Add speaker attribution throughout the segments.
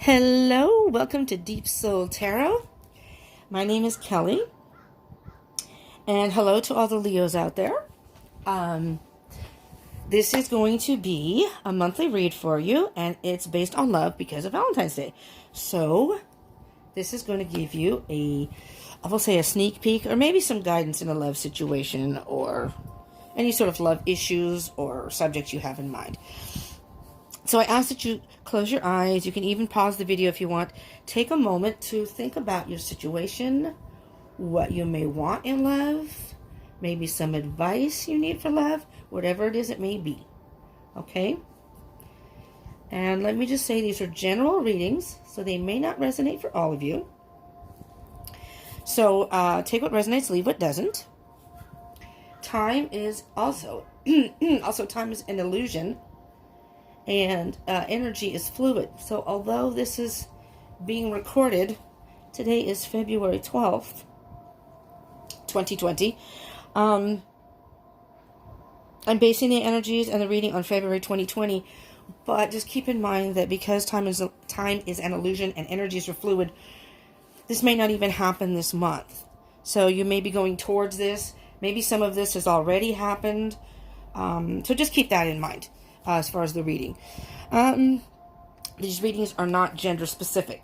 Speaker 1: Hello, welcome to Deep Soul Tarot. My name is Kelly, and hello to all the Leos out there. This is going to be a monthly read for you, and it's based on love because of Valentine's Day. So, this is going to give you I will say a sneak peek, or maybe some guidance in a love situation, or any sort of love issues or subjects you have in mind. So I ask that you close your eyes. You can even pause the video if you want. Take a moment to think about your situation, what you may want in love, maybe some advice you need for love, whatever it is it may be. Okay? And let me just say these are general readings, so they may not resonate for all of you. So take what resonates, leave what doesn't. Time is also time is an illusion. And energy is fluid. So although this is being recorded, today is February 12th, 2020. I'm basing the energies and the reading on February 2020. But just keep in mind that because time is an illusion and energies are fluid, this may not even happen this month. So you may be going towards this. Maybe some of this has already happened. So just keep that in mind. As far as the reading. These readings are not gender specific.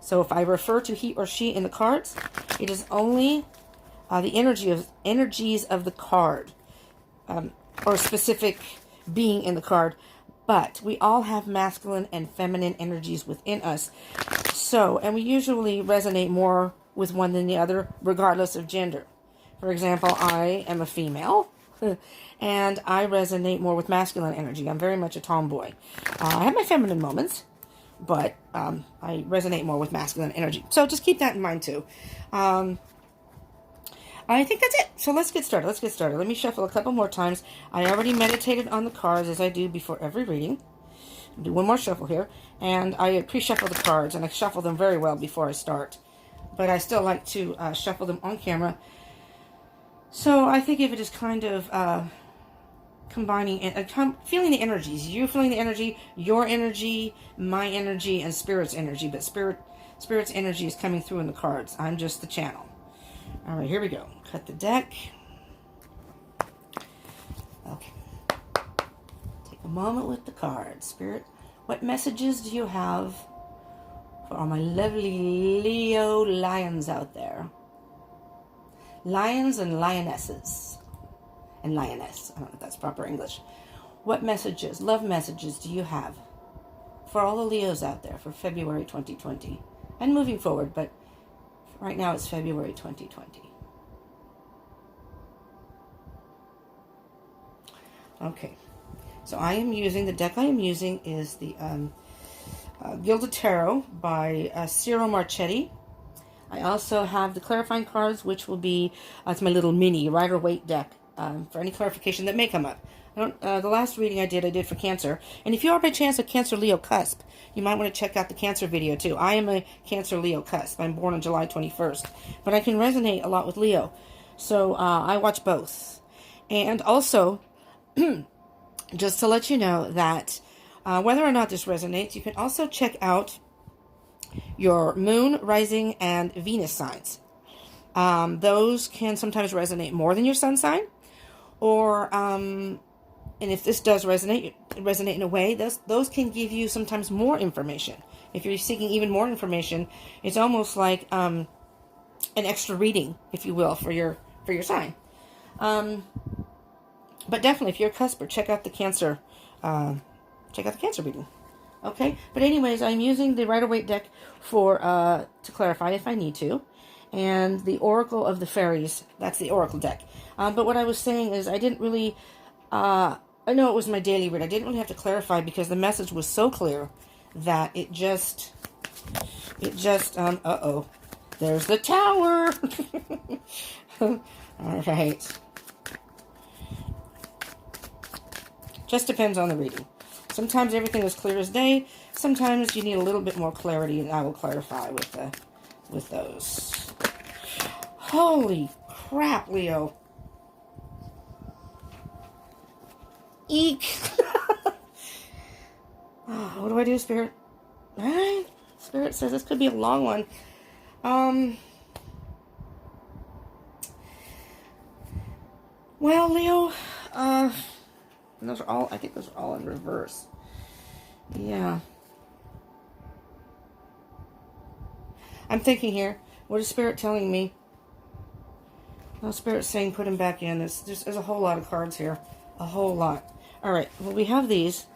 Speaker 1: So if I refer to he or she in the cards, it is only the energies of the card, or specific being in the card. But we all have masculine and feminine energies within us. So, and we usually resonate more with one than the other, regardless of gender. For example, I am a female. And I resonate more with masculine energy. I'm very much a tomboy. I have my feminine moments, but I resonate more with masculine energy. So just keep that in mind too. I think that's it. So let's get started. Let me shuffle a couple more times. I already meditated on the cards as I do before every reading. I'll do one more shuffle here. And I pre-shuffle the cards, and I shuffle them very well before I start. But I still like to shuffle them on camera. So I think of it as kind of combining and feeling the energies. You feeling the energy, your energy, my energy, and Spirit's energy. But Spirit's energy is coming through in the cards. I'm just the channel. All right, here we go. Cut the deck. Okay. Take a moment with the cards. Spirit, what messages do you have for all my lovely Leo lions out there? Lions and lionesses. And lioness. I don't know if that's proper English. What messages, love messages do you have for all the Leos out there for February 2020? And moving forward, but right now it's February 2020. Okay. So the deck I am using is the Gilded Tarot by Ciro Marchetti. I also have the clarifying cards, which will be, it's my little mini Rider-Waite deck for any clarification that may come up. The last reading I did for Cancer. And if you are by chance a Cancer Leo cusp, you might want to check out the Cancer video too. I am a Cancer Leo cusp. I'm born on July 21st. But I can resonate a lot with Leo. So I watch both. And also, just to let you know that whether or not this resonates, you can also check out your moon, rising, and Venus signs. Those can sometimes resonate more than your sun sign. Or, and if this does resonate in a way, those can give you sometimes more information. If you're seeking even more information, it's almost like an extra reading, if you will, for your sign. But definitely, if you're a cusper, check out the Cancer reading. Okay, but anyways, I'm using the Rider-Waite deck to clarify if I need to, and the Oracle of the Fairies. That's the Oracle deck. But what I was saying is I didn't really. I know it was my daily read. I didn't really have to clarify because the message was so clear that it just. There's the tower. All right. Just depends on the reading. Sometimes everything is clear as day. Sometimes you need a little bit more clarity, and I will clarify with those. Holy crap, Leo. Eek. What do I do, Spirit? All right. Spirit says this could be a long one. Well, Leo, those are all, I think those are all in reverse. Yeah. I'm thinking here, what is Spirit telling me? Well, Spirit's saying put him back in. There's a whole lot of cards here. A whole lot. All right, well, we have these.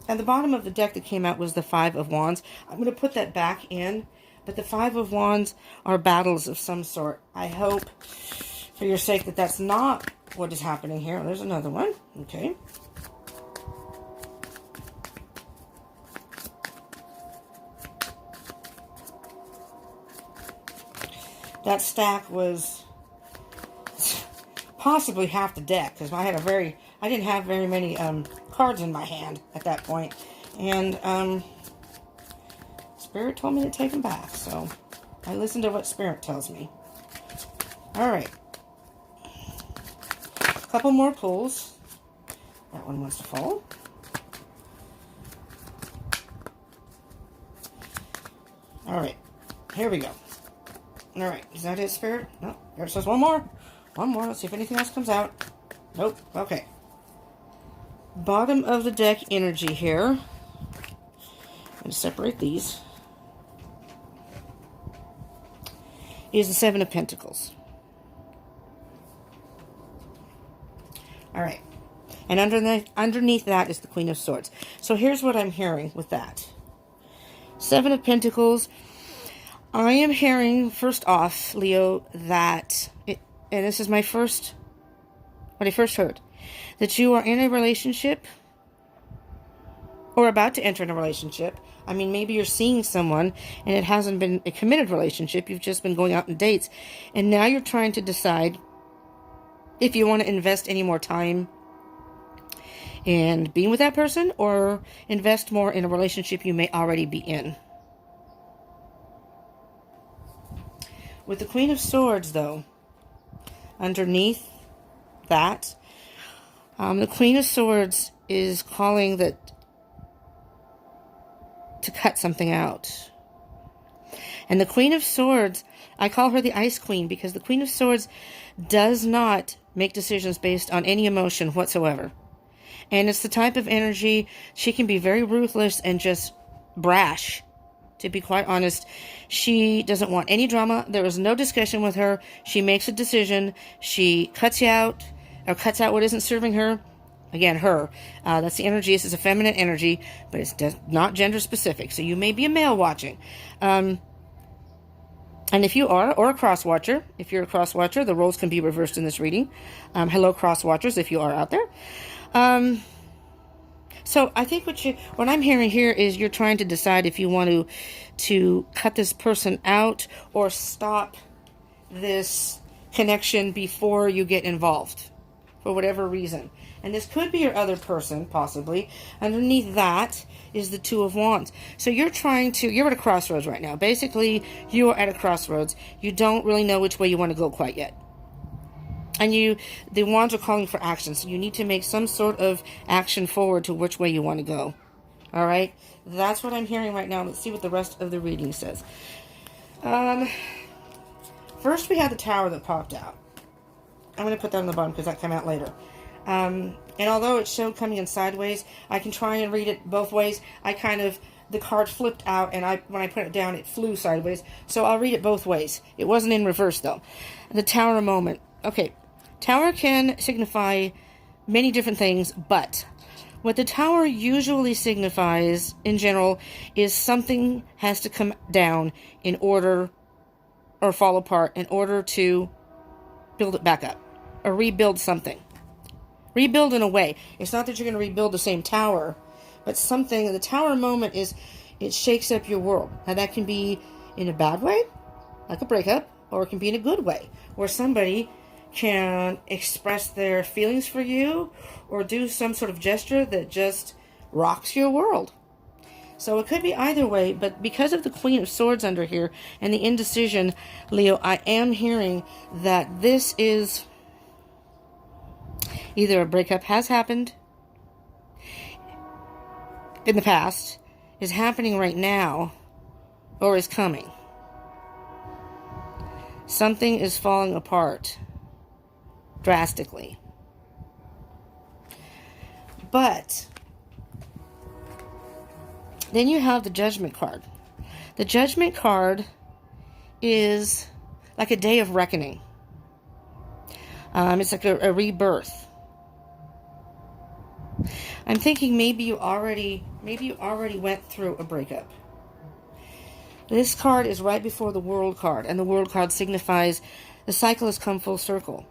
Speaker 1: At the bottom of the deck that came out was the Five of Wands. I'm going to put that back in, but the Five of Wands are battles of some sort. I hope, for your sake, that that's not what is happening here. There's another one. Okay. That stack was possibly half the deck, because I didn't have very many cards in my hand at that point, and Spirit told me to take them back, so I listen to what Spirit tells me. All right, a couple more pulls. That one wants to fall. All right, here we go. All right, is that it, Spirit? No, there says one more. One more. Let's see if anything else comes out. Nope. Okay. Bottom of the deck energy here. I'm going to separate these. Is the Seven of Pentacles. All right. And underneath that is the Queen of Swords. So here's what I'm hearing with that. Seven of Pentacles. I am hearing, first off, Leo, that, and this is what I first heard, that you are in a relationship or about to enter in a relationship. I mean, maybe you're seeing someone and it hasn't been a committed relationship. You've just been going out on dates. And now you're trying to decide if you want to invest any more time in being with that person or invest more in a relationship you may already be in. With the Queen of Swords, though, underneath that, the Queen of Swords is calling that to cut something out. And the Queen of Swords, I call her the Ice Queen because the Queen of Swords does not make decisions based on any emotion whatsoever. And it's the type of energy, she can be very ruthless and just brash. To be quite honest, she doesn't want any drama. There is no discussion with her. She makes a decision. She cuts you out, or cuts out what isn't serving her. Again, her. That's the energy. This is a feminine energy, but it's not gender specific. So you may be a male watching. And if you are, or a cross watcher, if you're a cross watcher, the roles can be reversed in this reading. Hello, cross watchers, if you are out there. So I think what I'm hearing here is you're trying to decide if you want to cut this person out or stop this connection before you get involved for whatever reason. And this could be your other person, possibly. Underneath that is the Two of Wands. So you're at a crossroads right now. Basically, you are at a crossroads. You don't really know which way you want to go quite yet. And the wands are calling for action. So you need to make some sort of action forward to which way you want to go. All right? That's what I'm hearing right now. Let's see what the rest of the reading says. First, we had the Tower that popped out. I'm going to put that on the bottom because that came out later. And although it showed coming in sideways, I can try and read it both ways. The card flipped out, and when I put it down, it flew sideways. So I'll read it both ways. It wasn't in reverse, though. The Tower moment. Okay. Tower can signify many different things, but what the Tower usually signifies, in general, is something has to come down in order, or fall apart, in order to build it back up, or rebuild something. Rebuild in a way. It's not that you're going to rebuild the same tower, but something, the Tower moment is, it shakes up your world. Now that can be in a bad way, like a breakup, or it can be in a good way, where somebody can express their feelings for you or do some sort of gesture that just rocks your world. So it could be either way, but because of the Queen of Swords under here and the indecision, Leo, I am hearing that this is either a breakup has happened in the past is happening right now or is coming. Something is falling apart drastically. But then you have the Judgment card. The Judgment card is like a day of reckoning. It's like a rebirth. I'm thinking maybe you already went through a breakup. This card is right before the World card, and the World card signifies the cycle has come full circle.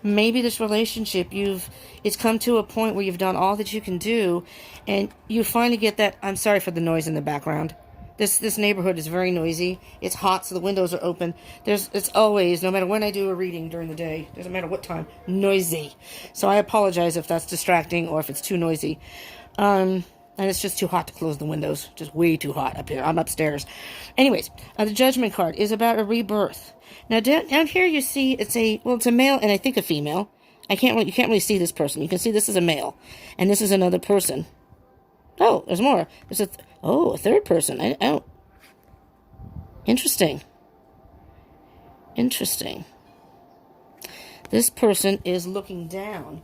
Speaker 1: Maybe this relationship, it's come to a point where you've done all that you can do, and you finally get that. I'm sorry for the noise in the background. This neighborhood is very noisy. It's hot, so the windows are open. It's always, no matter when I do a reading during the day, doesn't matter what time, noisy. So I apologize if that's distracting or if it's too noisy. And it's just too hot to close the windows. Just way too hot up here. I'm upstairs. Anyways, the Judgment card is about a rebirth. Now down here you see it's a male and I think a female. You can't really see this person. You can see this is a male, and this is another person. Oh, there's more. There's a third person. Interesting. This person is looking down.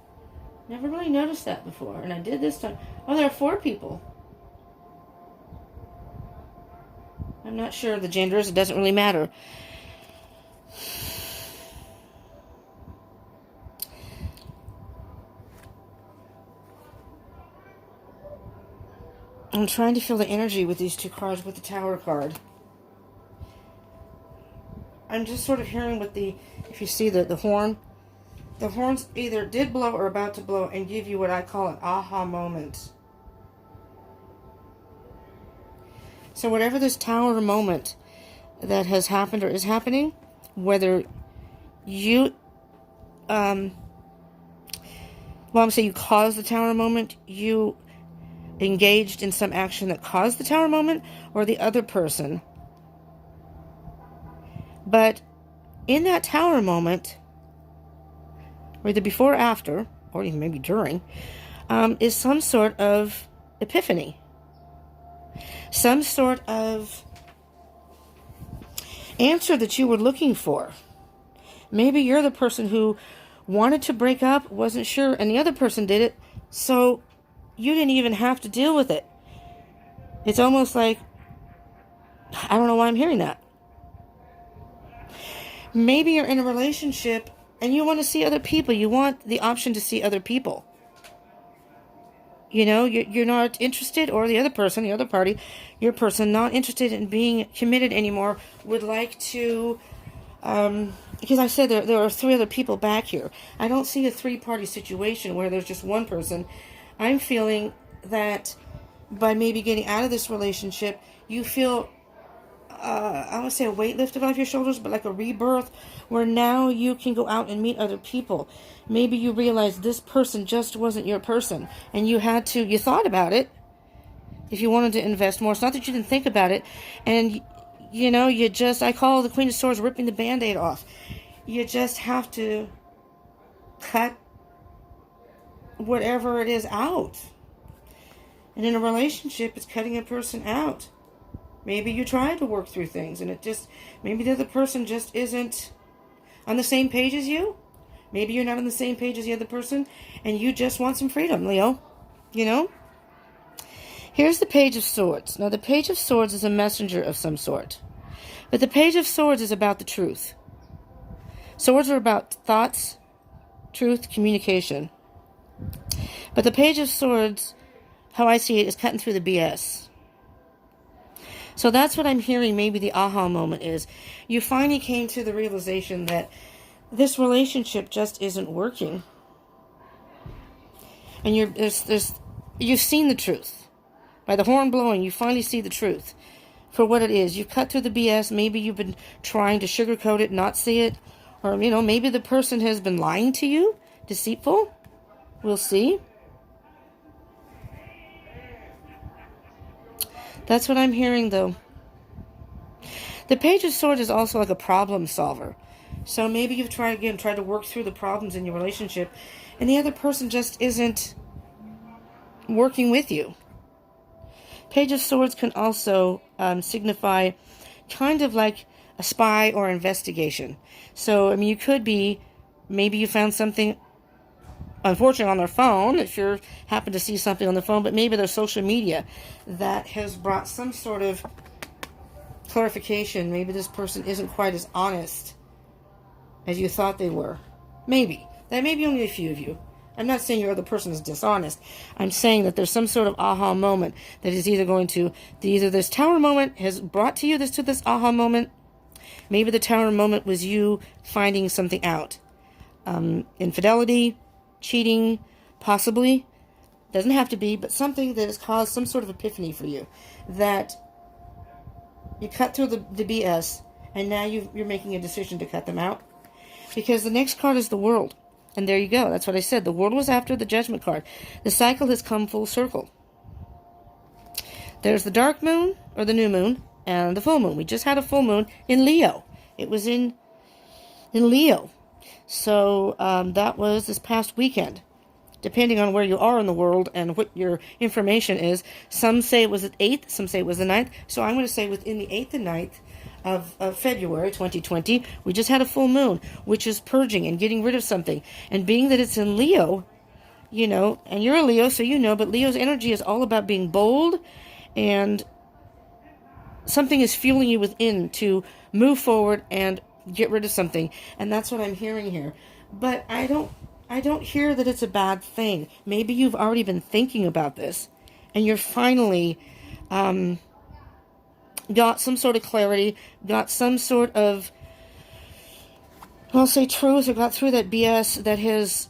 Speaker 1: Never really noticed that before, and I did this time. Oh, there are 4 people. I'm not sure of the genders. It doesn't really matter. I'm trying to feel the energy with these 2 cards with the Tower card. I'm just sort of hearing with if you see the horn, the horns either did blow or about to blow and give you what I call an aha moment. So whatever this Tower moment that has happened or is happening, whether you, I'm saying you caused the Tower moment, you engaged in some action that caused the Tower moment, or the other person. But in that Tower moment, or either before or after, or even maybe during, is some sort of epiphany. Some sort of answer that you were looking for. Maybe you're the person who wanted to break up, wasn't sure, and the other person did it, so you didn't even have to deal with it. It's almost like, I don't know why I'm hearing that. Maybe you're in a relationship and you want to see other people. You want the option to see other people. You know, you're not interested, or the other person, the other party, your person, not interested in being committed anymore, would like to, because I said there are 3 other people back here. I don't see a 3-party situation where there's just one person. I'm feeling that by maybe getting out of this relationship, you feel, I would say a weight lifted off your shoulders, but like a rebirth, where now you can go out and meet other people. Maybe you realize this person just wasn't your person, and you thought about it, if you wanted to invest more. It's not that you didn't think about it, and, I call the Queen of Swords ripping the Band-Aid off. You just have to cut whatever it is out. And in a relationship, it's cutting a person out. Maybe you tried to work through things, and maybe the other person just isn't on the same page as you. Maybe you're not on the same page as the other person, and you just want some freedom, Leo. Here's the Page of Swords. Now, the Page of Swords is a messenger of some sort. But the Page of Swords is about the truth. Swords are about thoughts, truth, communication. But the Page of Swords, how I see it, is cutting through the BS. So that's what I'm hearing maybe the aha moment is. You finally came to the realization that this relationship just isn't working. And you've seen the truth. By the horn blowing, you finally see the truth for what it is. You've cut through the BS. Maybe you've been trying to sugarcoat it, not see it. Or, maybe the person has been lying to you, deceitful. We'll see. That's what I'm hearing, though. The Page of Swords is also like a problem solver. So maybe you've tried to work through the problems in your relationship, and the other person just isn't working with you. Page of Swords can also signify kind of like a spy or investigation. So, I mean, you could be, maybe you found something, unfortunately, on their phone, if you happen to see something on the phone, but maybe their social media that has brought some sort of clarification. Maybe this person isn't quite as honest as you thought they were. Maybe. That may be only a few of you. I'm not saying your other person is dishonest. I'm saying that there's some sort of aha moment that is either going to, either this tower moment has brought to you this aha moment. Maybe the tower moment was you finding something out. Infidelity, cheating, possibly. Doesn't have to be, but something that has caused some sort of epiphany for you. That you cut through the BS, and now you're making a decision to cut them out. Because the next card is the World. And there you go. That's what I said. The World was after the Judgment card. The cycle has come full circle. There's the dark moon, or the new moon, and the full moon. We just had a full moon in Leo. It was in Leo. So that was this past weekend. Depending on where you are in the world and what your information is. Some say it was the 8th, some say it was the 9th. So I'm going to say within the 8th and 9th of February 2020, we just had a full moon, which is purging and getting rid of something. And being that it's in Leo, you know, and you're a Leo, so you know, but Leo's energy is all about being bold, and something is fueling you within to move forward and get rid of something. And that's what I'm hearing here. But I don't hear that it's a bad thing. Maybe you've already been thinking about this, and you're finally got some sort of clarity, got some sort of, I'll say truth, or got through that BS that has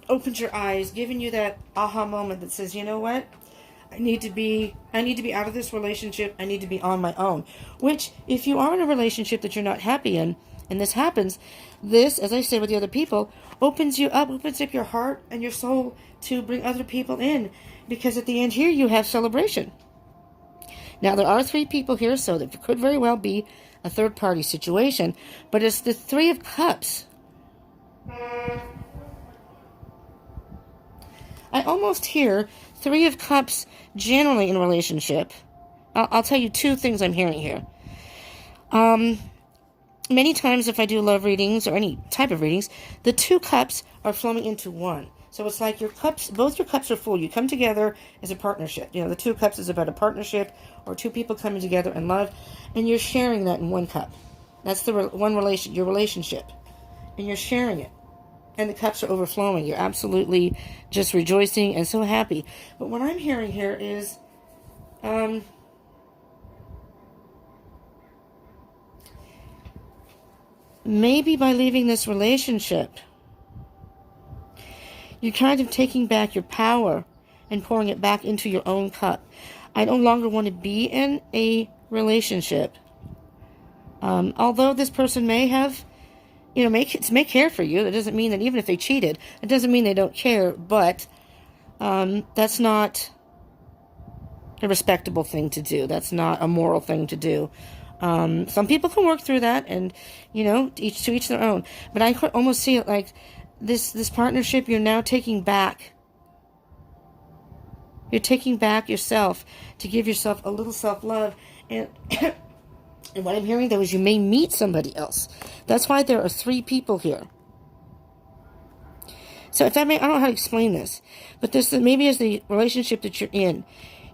Speaker 1: opened your eyes, given you that aha moment that says, you know what? I need to be out of this relationship. I need to be on my own. Which, if you are in a relationship that you're not happy in, and this happens, this, as I say with the other people, opens up your heart and your soul to bring other people in. Because at the end here, you have celebration. Now, there are 3 people here, so there could very well be a third-party situation. But it's the 3 of Cups. I almost hear 3 of Cups generally in a relationship. I'll tell you 2 things I'm hearing here. Many times if I do love readings or any type of readings, the 2 cups are flowing into one. So it's like your cups, both your cups are full. You come together as a partnership. You know, the 2 cups is about a partnership or 2 people coming together in love, and you're sharing that in one cup. That's the your relationship, and you're sharing it. And the cups are overflowing. You're absolutely just rejoicing and so happy. But what I'm hearing here is, maybe by leaving this relationship, you're kind of taking back your power and pouring it back into your own cup. I no longer want to be in a relationship. Although this person may have, you know, may care for you. That doesn't mean that even if they cheated, it doesn't mean they don't care. But that's not a respectable thing to do. That's not a moral thing to do. Some people can work through that, and, you know, each their own. But I could almost see it like this partnership you're now taking back. You're taking back yourself to give yourself a little self-love. And and what I'm hearing, though, is you may meet somebody else. That's why there are 3 people here. So if that I don't know how to explain this, but this maybe is the relationship that you're in.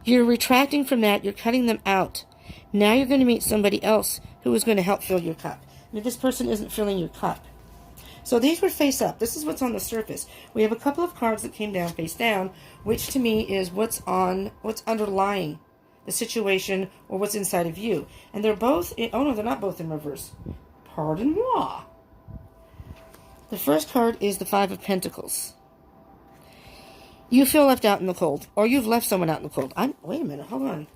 Speaker 1: You're retracting from that. You're cutting them out. Now you're going to meet somebody else who is going to help fill your cup. Now, this person isn't filling your cup. So these were face up. This is what's on the surface. We have a couple of cards that came down face down, which to me is what's underlying the situation or what's inside of you. And they're both, oh no, they're not both in reverse. Pardon moi. The first card is the 5 of Pentacles. You feel left out in the cold, or you've left someone out in the cold. Wait a minute, hold on.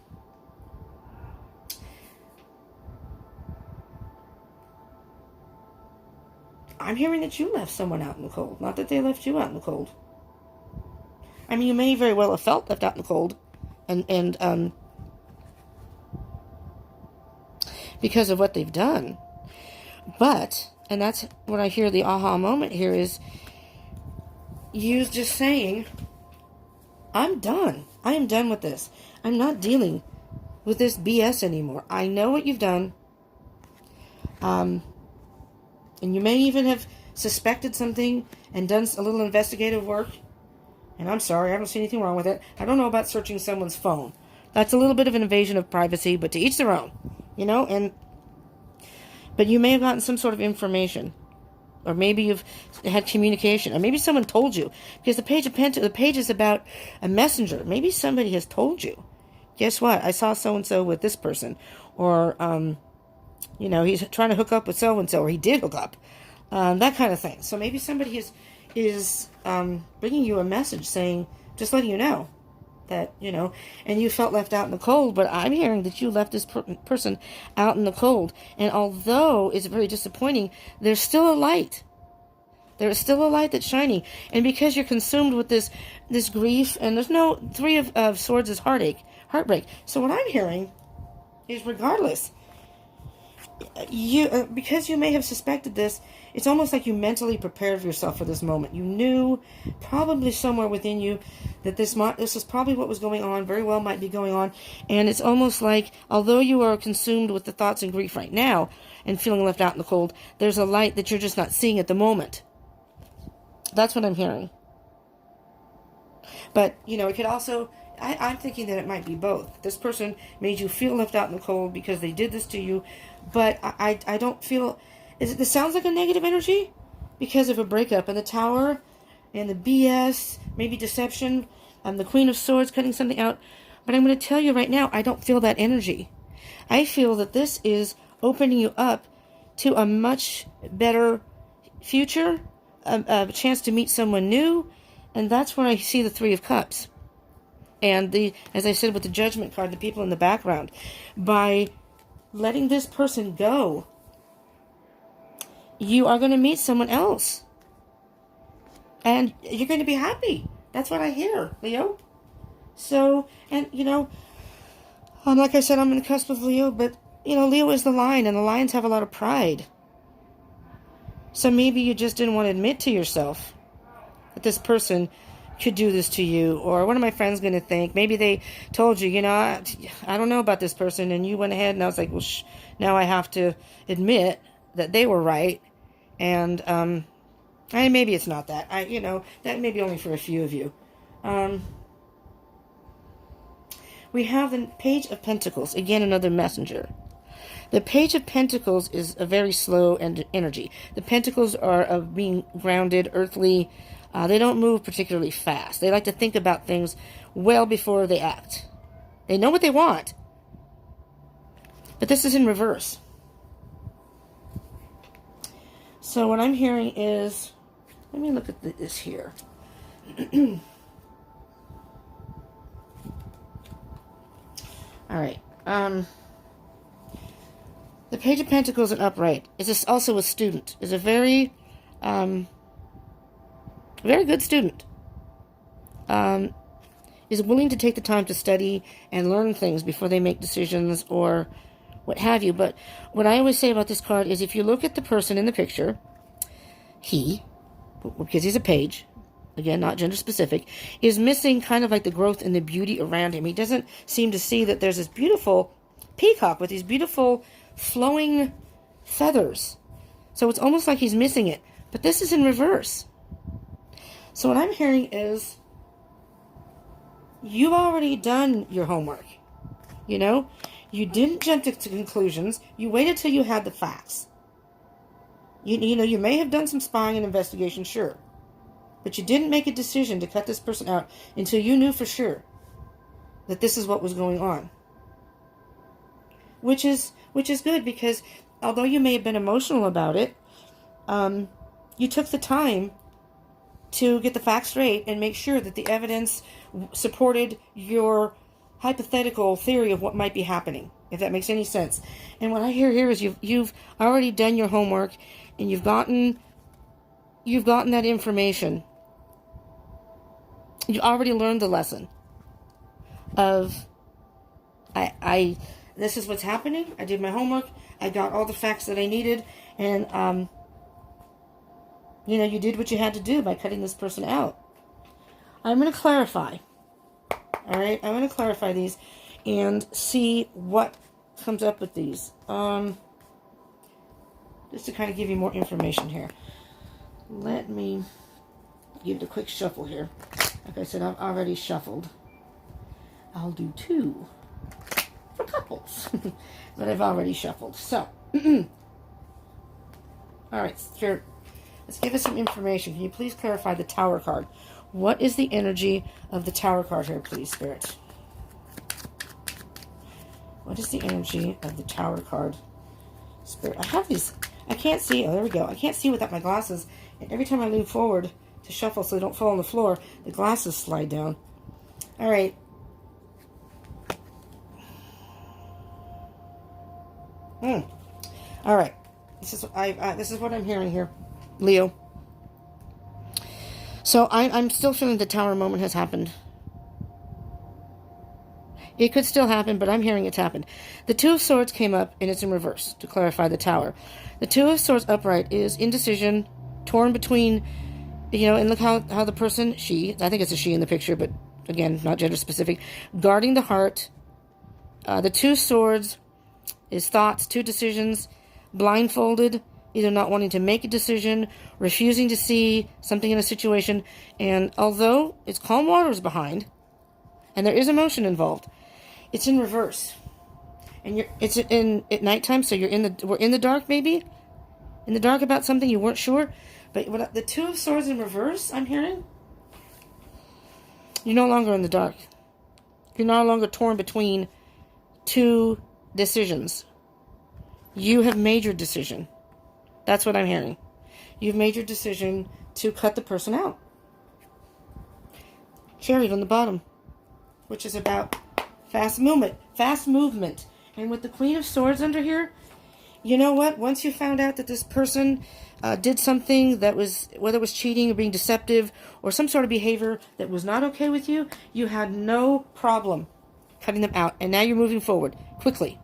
Speaker 1: I'm hearing that you left someone out in the cold, not that they left you out in the cold. I mean, you may very well have felt left out in the cold, and because of what they've done. But, and that's what I hear the aha moment here is, you just saying, I'm done. I am done with this. I'm not dealing with this BS anymore. I know what you've done. And you may even have suspected something and done a little investigative work. And I'm sorry, I don't see anything wrong with it. I don't know about searching someone's phone. That's a little bit of an invasion of privacy, but to each their own, but you may have gotten some sort of information, or maybe you've had communication, or maybe someone told you, because the page is about a messenger. Maybe somebody has told you, guess what? I saw so-and-so with this person, or, he's trying to hook up with so-and-so, or he did hook up, that kind of thing. So maybe somebody is bringing you a message saying, just letting you know that, and you felt left out in the cold, but I'm hearing that you left this person out in the cold. And although it's very disappointing, there's still a light. There is still a light that's shining. And because you're consumed with this grief, and there's no Three of Swords is heartbreak. So what I'm hearing is, regardless, because you may have suspected this, it's almost like you mentally prepared yourself for this moment. You knew, probably somewhere within you, that this is probably what was going on, very well might be going on, and it's almost like, although you are consumed with the thoughts and grief right now, and feeling left out in the cold, there's a light that you're just not seeing at the moment. That's what I'm hearing. But, it could also, I'm thinking that it might be both. This person made you feel left out in the cold because they did this to you, but I don't feel... This sounds like a negative energy because of a breakup, and the Tower and the BS, maybe deception, the Queen of Swords cutting something out. But I'm going to tell you right now, I don't feel that energy. I feel that this is opening you up to a much better future, a chance to meet someone new, and that's where I see the Three of Cups. And as I said with the Judgment card, the people in the background, by letting this person go, you are going to meet someone else. And you're going to be happy. That's what I hear, Leo. So, and, like I said, I'm in the cusp of Leo, but, Leo is the lion, and the lions have a lot of pride. So maybe you just didn't want to admit to yourself that this person could do this to you, or what are my friends going to think? Maybe they told you, I don't know about this person, and you went ahead, and I was like, well, now I have to admit that they were right, and maybe it's not that. That may be only for a few of you. We have the Page of Pentacles, again, another messenger. The Page of Pentacles is a very slow energy. The Pentacles are of being grounded, earthly. They don't move particularly fast. They like to think about things well before they act. They know what they want. But this is in reverse. So what I'm hearing is, let me look at this here. All right. The Page of Pentacles and upright is also a student. Is a very, very good student. Is willing to take the time to study and learn things before they make decisions or what have you. But what I always say about this card is, if you look at the person in the picture, he, because he's a page, again, not gender specific, is missing kind of like the growth and the beauty around him. He doesn't seem to see that there's this beautiful peacock with these beautiful flowing feathers. So it's almost like he's missing it. But this is in reverse. So what I'm hearing is, you've already done your homework. You didn't jump to conclusions. You waited till you had the facts. You may have done some spying and investigation, sure. But you didn't make a decision to cut this person out until you knew for sure that this is what was going on. Which is good, because although you may have been emotional about it, you took the time to get the facts straight and make sure that the evidence supported your hypothetical theory of what might be happening, if that makes any sense. And what I hear here is you've already done your homework, and you've gotten that information. You already learned the lesson of this is what's happening. I did my homework. I got all the facts that I needed, and you did what you had to do by cutting this person out. I'm going to clarify. All right, I'm going to clarify these and see what comes up with these. Just to kind of give you more information here. Let me give it a quick shuffle here. Like I said, I've already shuffled. I'll do 2 for couples. But I've already shuffled. So, all right, Spirit, let's give us some information. Can you please clarify the Tower card? What is the energy of the Tower card here, please, Spirit? What is the energy of the Tower card, Spirit? I have these. I can't see. Oh, there we go. I can't see without my glasses. And every time I lean forward to shuffle so they don't fall on the floor, the glasses slide down. All right. All right. This is what I'm hearing here, Leo. So I'm still feeling the Tower moment has happened. It could still happen, but I'm hearing it's happened. The Two of Swords came up, and it's in reverse, to clarify the Tower. The Two of Swords upright is indecision, torn between, and look how the person, I think it's a she in the picture, but again, not gender specific, guarding the heart. The Two Swords is thoughts, 2 decisions, blindfolded, either not wanting to make a decision, refusing to see something in a situation, and although it's calm waters behind, and there is emotion involved, it's in reverse. And it's at nighttime, so we're in the dark maybe? In the dark about something you weren't sure? But the Two of Swords in reverse, I'm hearing? You're no longer in the dark. You're no longer torn between 2 decisions. You have made your decision. That's what I'm hearing. You've made your decision to cut the person out. Chariot on the bottom, which is about fast movement. And with the Queen of Swords under here, you know what? Once you found out that this person did something that was, whether it was cheating or being deceptive or some sort of behavior that was not okay with you, you had no problem cutting them out. And now you're moving forward quickly.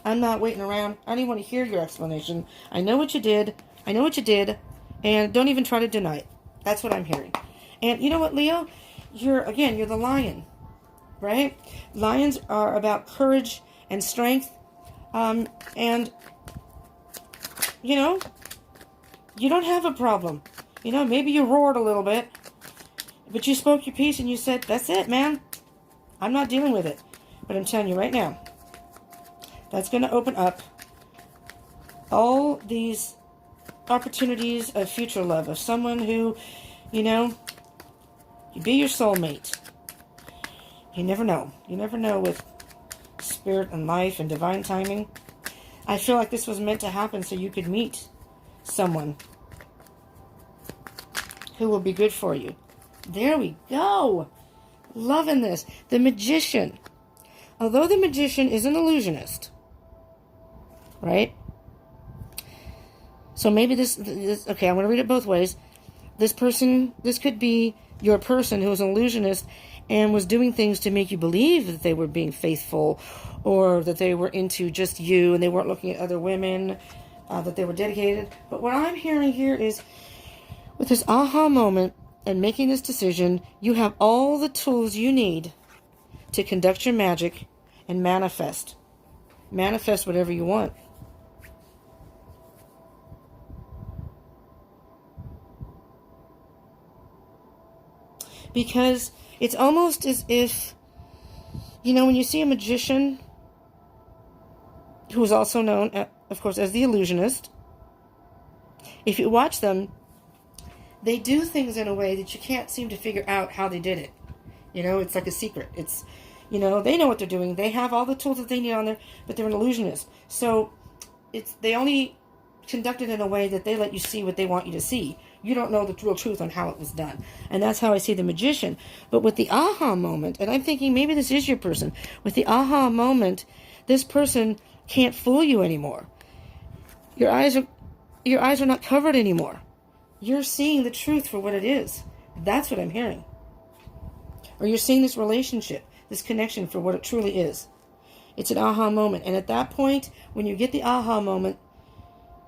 Speaker 1: I'm not waiting around. I don't even want to hear your explanation. I know what you did. And don't even try to deny it. That's what I'm hearing. And you know what, Leo? You're the lion, right? Lions are about courage and strength. And, you don't have a problem. Maybe you roared a little bit, but you spoke your piece and you said, that's it, man. I'm not dealing with it. But I'm telling you right now, that's going to open up all these opportunities of future love, of someone who, you be your soulmate. You never know. You never know with spirit and life and divine timing. I feel like this was meant to happen so you could meet someone who will be good for you. There we go. Loving this. The Magician. Although the Magician is an illusionist, right? So maybe this okay, I'm going to read it both ways. This could be your person who was an illusionist and was doing things to make you believe that they were being faithful or that they were into just you and they weren't looking at other women, that they were dedicated. But what I'm hearing here is with this aha moment and making this decision, you have all the tools you need to conduct your magic and manifest. Manifest whatever you want. Because it's almost as if, when you see a magician who is also known, of course, as the illusionist, if you watch them, they do things in a way that you can't seem to figure out how they did it. It's like a secret. It's, they know what they're doing. They have all the tools that they need on there, but they're an illusionist. So they only conduct it in a way that they let you see what they want you to see. You don't know the real truth on how it was done. And that's how I see the Magician. But with the aha moment, and I'm thinking maybe this is your person, with the aha moment, this person can't fool you anymore. Your eyes are not covered anymore. You're seeing the truth for what it is. That's what I'm hearing. Or you're seeing this relationship, this connection for what it truly is. It's an aha moment. And at that point, when you get the aha moment,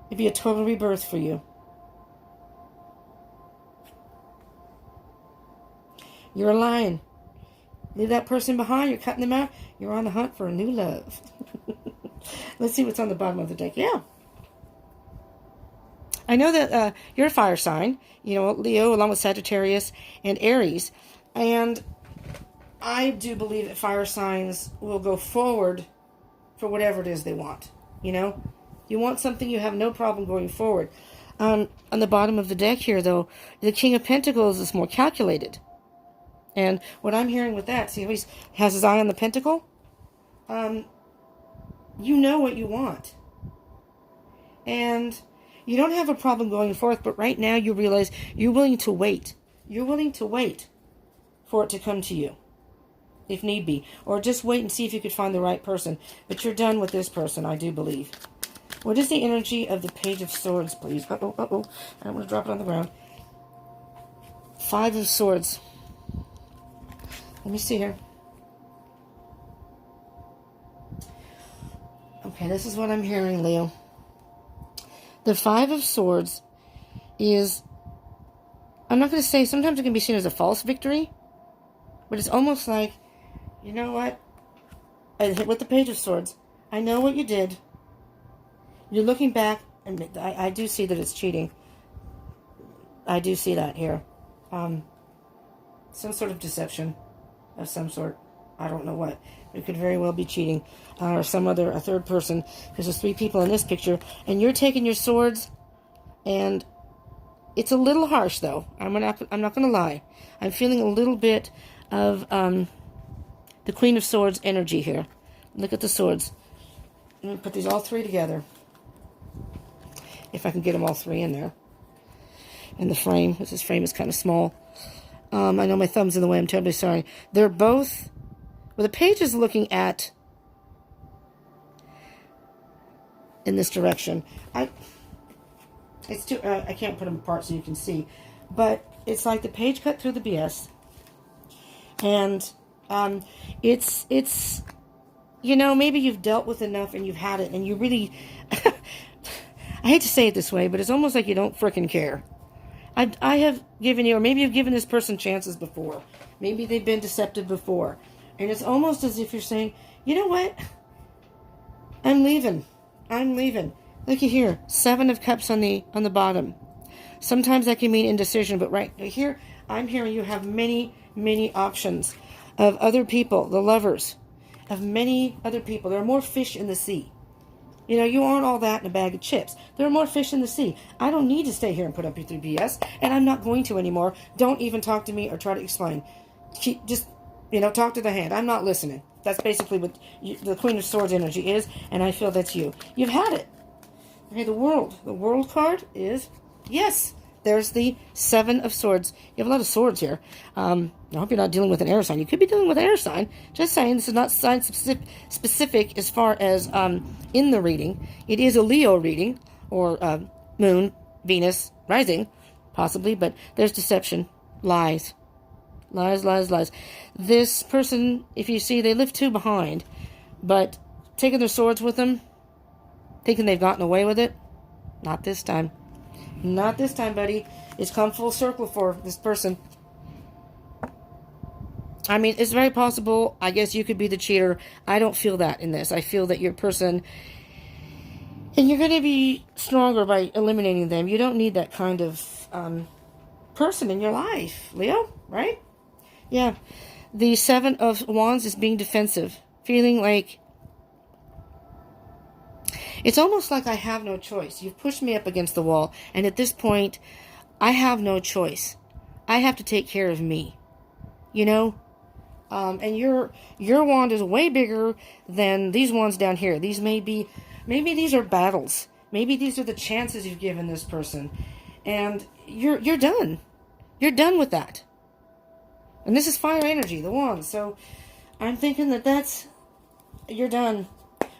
Speaker 1: it'd be a total rebirth for you. You're a lion. Leave that person behind. You're cutting them out. You're on the hunt for a new love. Let's see what's on the bottom of the deck. Yeah. I know that you're a fire sign. You know, Leo, along with Sagittarius and Aries. And I do believe that fire signs will go forward for whatever it is they want. You know? You want something, you have no problem going forward. On the bottom of the deck here, though, the King of Pentacles is more calculated. And what I'm hearing with that, see how he has his eye on the pentacle? You know what you want. And you don't have a problem going forth, but right now you realize you're willing to wait. You're willing to wait for it to come to you, if need be. Or just wait and see if you could find the right person. But you're done with this person, I do believe. What is the energy of the Page of Swords, please? Uh-oh, uh-oh. I don't want to drop it on the ground. 5 of Swords. Let me see here. Okay, this is what I'm hearing, Leo. The 5 of Swords is, I'm not going to say, sometimes it can be seen as a false victory, but it's almost like, you know what? With the Page of Swords, I know what you did. You're looking back, and I do see that it's cheating. I do see that here. Some sort of deception of some sort. I don't know what. It could very well be cheating. Or a third person. Because there's 3 people in this picture. And you're taking your swords. And it's a little harsh, though. I'm not going to lie. I'm feeling a little bit of the Queen of Swords energy here. Look at the swords. Let me put these all 3 together. If I can get them all 3 in there. In the frame. This frame is kind of small. I know my thumb's in the way. I'm terribly sorry. They're both... Well, the page is looking at... in this direction. I can't put them apart so you can see. But it's like the page cut through the BS. And it's... You know, maybe you've dealt with enough and you've had it and you really... I hate to say it this way, but it's almost like you don't frickin' care. I have given you, or maybe you've given this person chances before. Maybe they've been deceptive before. And it's almost as if you're saying, you know what? I'm leaving. I'm leaving. Looky here. 7 of Cups on the bottom. Sometimes that can mean indecision, but right here, I'm hearing you have many, many options of other people, the lovers, of many other people. There are more fish in the sea. You know, you aren't all that in a bag of chips. There are more fish in the sea. I don't need to stay here and put up with your BS, and I'm not going to anymore. Don't even talk to me or try to explain. Just, you know, talk to the hand. I'm not listening. That's basically what the Queen of Swords energy is, and I feel that's you. You've had it. Okay, the World. The World card is, yes, there's the 7 of Swords. You have a lot of swords here. I hope you're not dealing with an air sign. You could be dealing with an air sign. Just saying, this is not sign specific as far as in the reading. It is a Leo reading, or Moon, Venus, Rising, possibly, but there's deception, lies. Lies, lies, lies. This person, if you see, they live 2 behind, but taking their swords with them, thinking they've gotten away with it, not this time. Not this time, buddy. It's come full circle for this person. I mean, it's very possible. I guess you could be the cheater. I don't feel that in this. I feel that your person... And you're going to be stronger by eliminating them. You don't need that kind of person in your life, Leo, right? Yeah. The 7 of Wands is being defensive. Feeling like... It's almost like I have no choice. You've pushed me up against the wall, and at this point, I have no choice. I have to take care of me. You know? And your wand is way bigger than these wands down here. These maybe these are battles. Maybe these are the chances you've given this person. And you're done. You're done with that. And this is fire energy, the wands. So I'm thinking that you're done.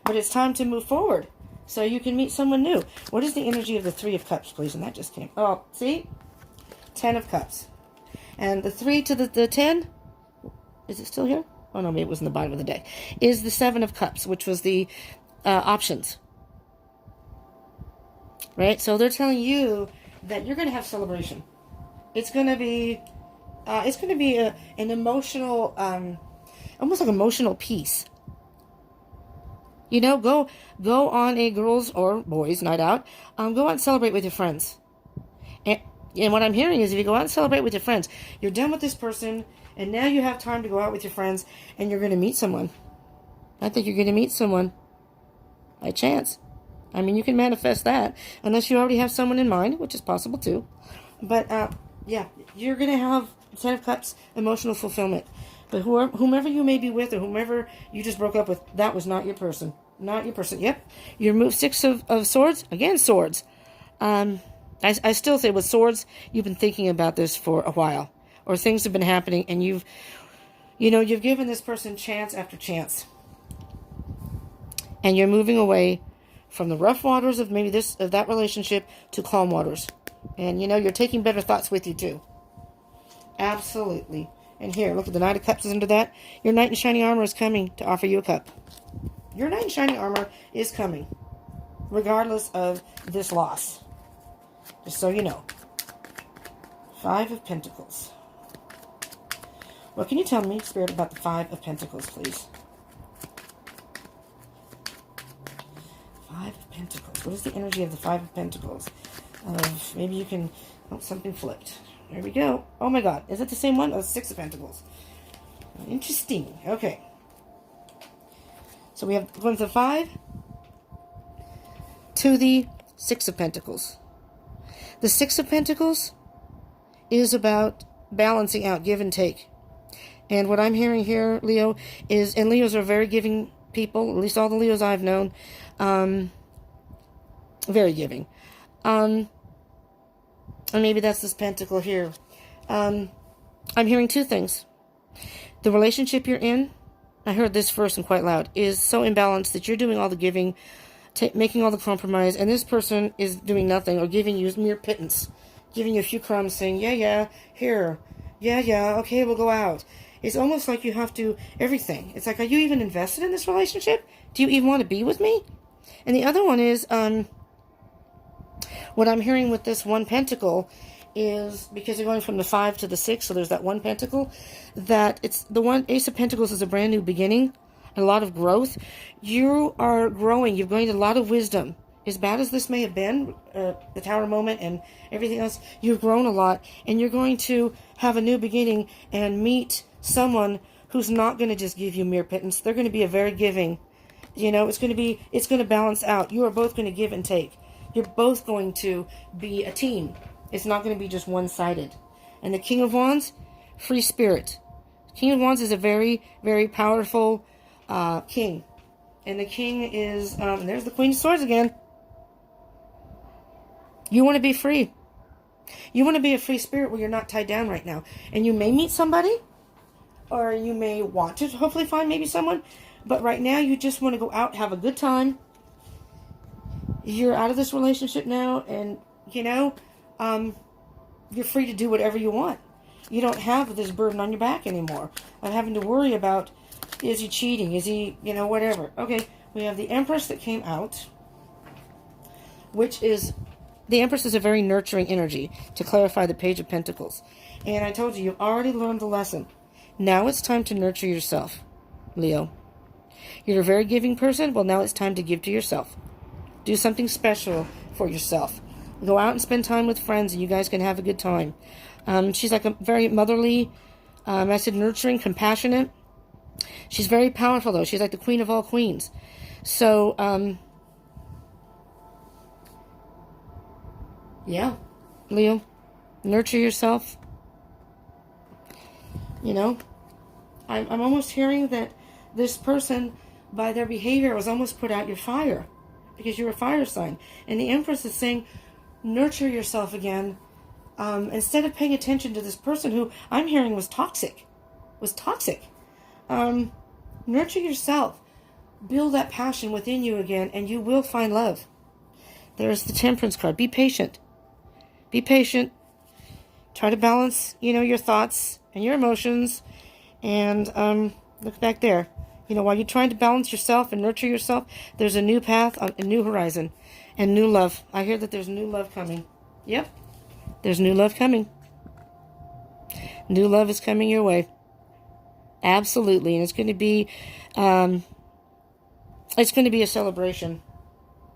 Speaker 1: But it's time to move forward. So you can meet someone new. What is the energy of the 3 of Cups, please? And that just came. Oh, see? 10 of Cups. And the 3 to the 10, is it still here? Oh, no, maybe it was in the bottom of the deck. Is the 7 of Cups, which was the options. Right? So they're telling you that you're going to have celebration. It's going to be an emotional almost like emotional peace. You know, go on a girls or boys night out. Go out and celebrate with your friends. And what I'm hearing is if you go out and celebrate with your friends, you're done with this person, and now you have time to go out with your friends, and you're going to meet someone. I think you're going to meet someone by chance. I mean, you can manifest that, unless you already have someone in mind, which is possible too. But, yeah, you're going to have Ten of Cups, emotional fulfillment. But whomever you may be with or whomever you just broke up with, that was not your person. Not your person. Yep. You remove Six of Swords. Again, swords. I still say with swords, you've been thinking about this for a while. Or things have been happening and you've given this person chance after chance. And you're moving away from the rough waters of maybe that relationship to calm waters. And, you're taking better thoughts with you too. Absolutely. And here, look at the Knight of Cups is under that. Your Knight in Shining Armor is coming to offer you a cup. Your Knight in Shining Armor is coming, regardless of this loss. Just so you know. Five of Pentacles. What can you tell me, Spirit, about the Five of Pentacles, please? Five of Pentacles. What is the energy of the Five of Pentacles? Maybe you can... Oh, something flipped. There we go. Oh my God. Is it the same one? Oh, Six of Pentacles. Interesting. Okay. So we have from the Five to the Six of Pentacles. The Six of Pentacles is about balancing out, give and take. And what I'm hearing here, Leo, is, and Leos are very giving people, at least all the Leos I've known, very giving. And maybe that's this pentacle here. I'm hearing two things. The relationship you're in, I heard this first and quite loud, is so imbalanced that you're doing all the giving, making all the compromise, and this person is doing nothing or giving you mere pittance, giving you a few crumbs, saying, yeah, here, yeah, okay, we'll go out. It's almost like you have to, everything. It's like, are you even invested in this relationship? Do you even want to be with me? And the other one is, what I'm hearing with this one pentacle is, because you're going from the Five to the Six, so there's that one pentacle, that it's the one, Ace of Pentacles is a brand new beginning, a lot of growth. You are growing, you've gained a lot of wisdom. As bad as this may have been, the Tower moment and everything else, you've grown a lot, and you're going to have a new beginning and meet someone who's not going to just give you mere pittance. They're going to be a very giving, it's going to balance out. You are both going to give and take. You're both going to be a team. It's not going to be just one-sided. And the King of Wands, free spirit. King of Wands is a very, very powerful king. And the king is, there's the Queen of Swords again. You want to be free. You want to be a free spirit where you're not tied down right now. And you may meet somebody, or you may want to hopefully find maybe someone, but right now you just want to go out, have a good time. You're out of this relationship now, and, you're free to do whatever you want. You don't have this burden on your back anymore of having to worry about, is he cheating? Is he, whatever. Okay, we have the Empress that came out, which is, the Empress is a very nurturing energy, to clarify the Page of Pentacles. And I told you, you've already learned the lesson. Now it's time to nurture yourself, Leo. You're a very giving person. Well, now it's time to give to yourself. Do something special for yourself. Go out and spend time with friends, and you guys can have a good time. She's like a very motherly, I said nurturing, compassionate. She's very powerful, though. She's like the queen of all queens. So, yeah, Leo, nurture yourself. I'm almost hearing that this person, by their behavior, was almost put out your fire, because you're a fire sign. And the Empress is saying, nurture yourself again. Instead of paying attention to this person who I'm hearing was toxic. Nurture yourself. Build that passion within you again, and you will find love. There's the Temperance card. Be patient. Be patient. Try to balance, your thoughts and your emotions. And look back there. While you're trying to balance yourself and nurture yourself, there's a new path, a new horizon, and new love. I hear that there's new love coming. Yep. There's new love coming. New love is coming your way. Absolutely. And it's going to be a celebration,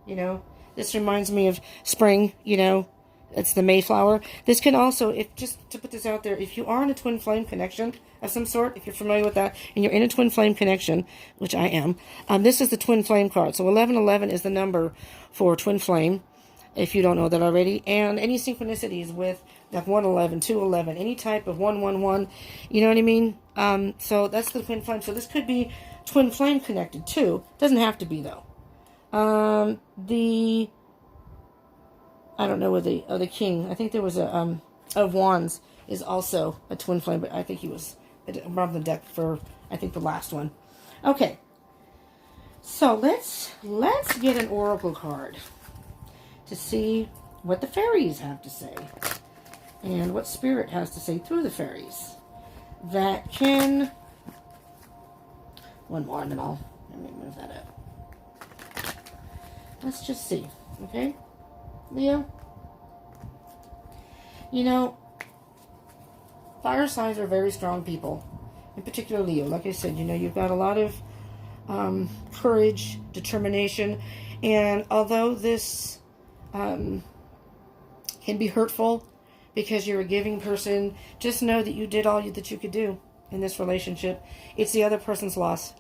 Speaker 1: you know. This reminds me of spring, you know. It's the Mayflower. This can also, if just to put this out there, if you are in a twin flame connection of some sort, if you're familiar with that, and you're in a twin flame connection, which I am, this is the twin flame card. So 1111 is the number for twin flame, if you don't know that already. And any synchronicities with like 111, 211, any type of 111, you know what I mean? So that's the twin flame. So this could be twin flame connected too. Doesn't have to be though. I don't know where the king, I think there was a, of wands is also a twin flame, but I think he was above the deck for, I think the last one. Okay. So let's get an oracle card to see what the fairies have to say and what spirit has to say through the fairies that can, one more and then let me move that up. Let's just see. Okay. Leo, you know, fire signs are very strong people, in particular Leo. Like I said, you know, you've got a lot of courage, determination, and although this can be hurtful because you're a giving person, just know that you did all that you could do in this relationship. It's the other person's loss.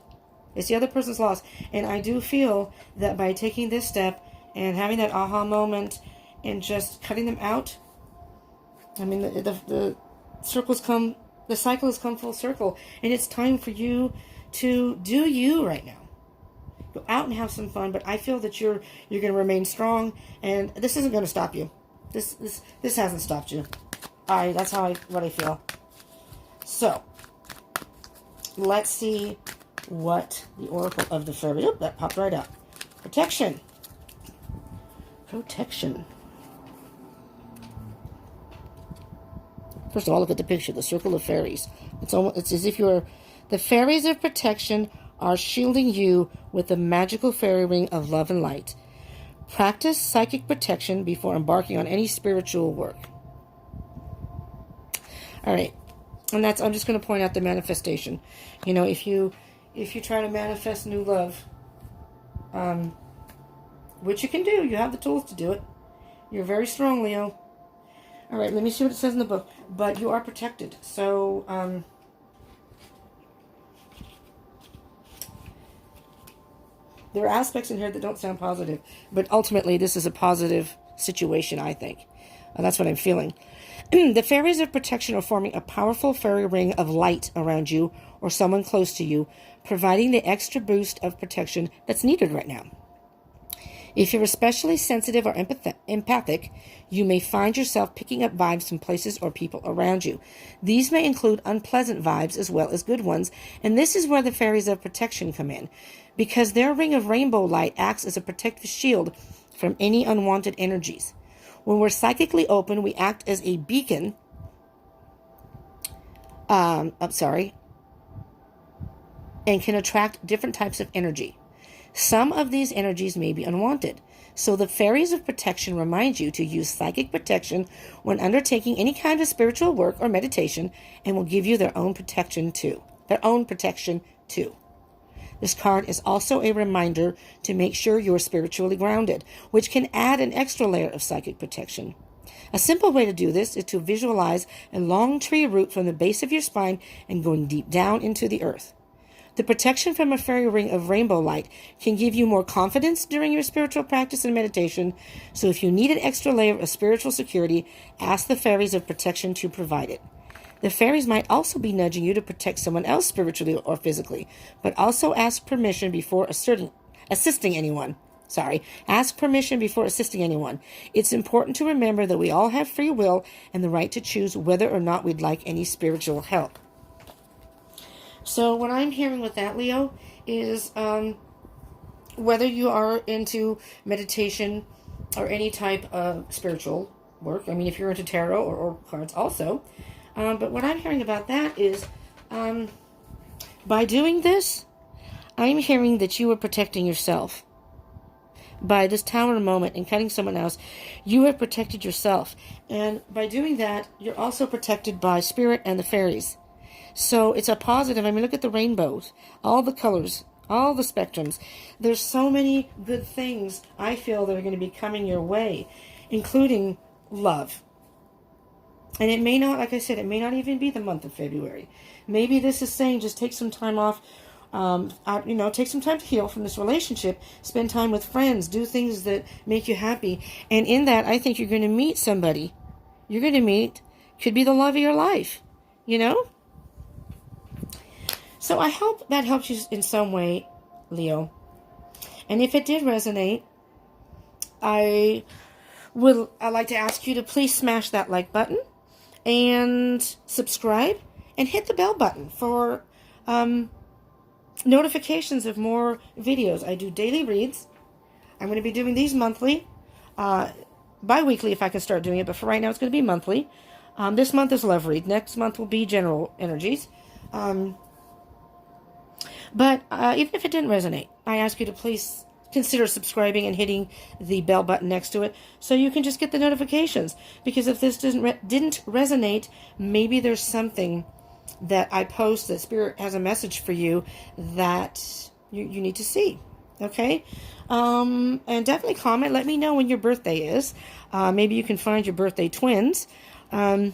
Speaker 1: It's the other person's loss. And I do feel that by taking this step and having that aha moment and just cutting them out, I mean, the circles come, the cycle has come full circle. And it's time for you to do you right now. Go out and have some fun, but I feel that you're going to remain strong, and this isn't going to stop you. This hasn't stopped you. That's what I feel. So, let's see what the Oracle of the Fairy, that popped right up. Protection. First of all, look at the picture, the circle of fairies. It's as if the fairies of protection are shielding you with the magical fairy ring of love and light. Practice psychic protection before embarking on any spiritual work. All right. And I'm just going to point out the manifestation. You know, if you try to manifest new love, which you can do, you have the tools to do it. You're very strong, Leo. All right, let me see what it says in the book. But you are protected. So, there are aspects in here that don't sound positive. But ultimately, this is a positive situation, I think. That's what I'm feeling. The fairies of protection are forming a powerful fairy ring of light around you or someone close to you, providing the extra boost of protection that's needed right now. If you're especially sensitive or empathic, you may find yourself picking up vibes from places or people around you. These may include unpleasant vibes as well as good ones, and this is where the fairies of protection come in, because their ring of rainbow light acts as a protective shield from any unwanted energies. When we're psychically open, we act as a beacon. And can attract different types of energy. Some of these energies may be unwanted. So the fairies of protection remind you to use psychic protection when undertaking any kind of spiritual work or meditation, and will give you their own protection too. This card is also a reminder to make sure you're spiritually grounded, which can add an extra layer of psychic protection. A simple way to do this is to visualize a long tree root from the base of your spine and going deep down into the earth. The protection from a fairy ring of rainbow light can give you more confidence during your spiritual practice and meditation, so if you need an extra layer of spiritual security, ask the fairies of protection to provide it. The fairies might also be nudging you to protect someone else spiritually or physically, but also ask permission before assisting anyone. Ask permission before assisting anyone. It's important to remember that we all have free will and the right to choose whether or not we'd like any spiritual help. So what I'm hearing with that, Leo, is whether you are into meditation or any type of spiritual work. I mean, if you're into tarot or cards also. But what I'm hearing about that is by doing this, I'm hearing that you are protecting yourself. By this tower moment and cutting someone else, you have protected yourself. And by doing that, you're also protected by spirit and the fairies. So it's a positive. I mean, look at the rainbows, all the colors, all the spectrums. There's so many good things I feel that are going to be coming your way, including love. And it may not, like I said, it may not even be the month of February. Maybe this is saying just take some time off, take some time to heal from this relationship, spend time with friends, do things that make you happy. And in that, I think you're going to meet somebody. You're going to meet, could be the love of your life, you know? So I hope that helps you in some way, Leo. And if it did resonate, I'd like to ask you to please smash that like button and subscribe and hit the bell button for notifications of more videos. I do daily reads. I'm going to be doing these monthly, bi-weekly if I can start doing it, but for right now it's going to be monthly. This month is Love Read. Next month will be general energies. But even if it didn't resonate, I ask you to please consider subscribing and hitting the bell button next to it so you can just get the notifications. Because if this didn't resonate, maybe there's something that I post that Spirit has a message for you that you need to see. Okay? And definitely comment. Let me know when your birthday is. Maybe you can find your birthday twins. Your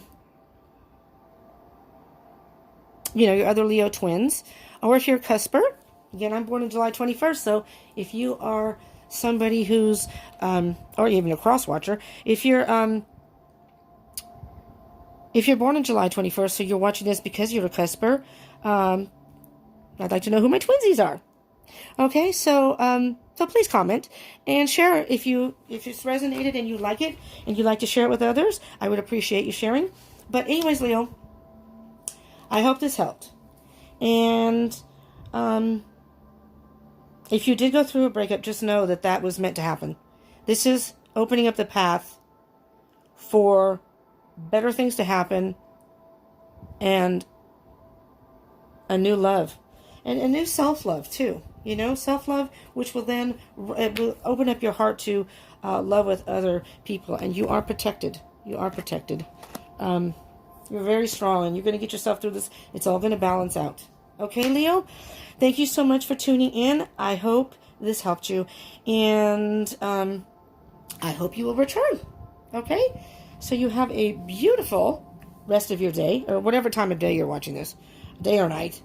Speaker 1: other Leo twins. Or if you're a cusper. Again, I'm born on July 21st, so if you are somebody who's, or even a cross-watcher, if you're born on July 21st, so you're watching this because you're a cusper, I'd like to know who my twinsies are. Okay, so please comment and share if it's resonated and you like it and you'd like to share it with others. I would appreciate you sharing. But anyways, Leo, I hope this helped. And if you did go through a breakup, just know that that was meant to happen. This is opening up the path for better things to happen and a new love and a new self-love too. Self-love, which will then will open up your heart to love with other people. And you are protected. You are protected. You're very strong and you're going to get yourself through this. It's all going to balance out. Okay, Leo? Thank you so much for tuning in. I hope this helped you. And I hope you will return. Okay? So you have a beautiful rest of your day, or whatever time of day you're watching this, day or night.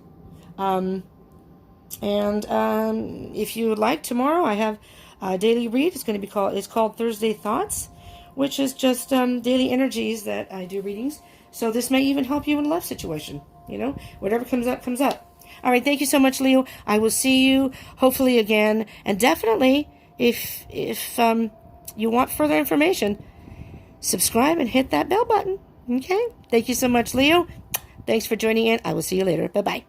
Speaker 1: If you would like, tomorrow I have a daily read. It's called Thursday Thoughts, which is just daily energies that I do readings. So this may even help you in a love situation. Whatever comes up, comes up. All right, thank you so much, Leo. I will see you hopefully again. And definitely, if you want further information, subscribe and hit that bell button. Okay? Thank you so much, Leo. Thanks for joining in. I will see you later. Bye-bye.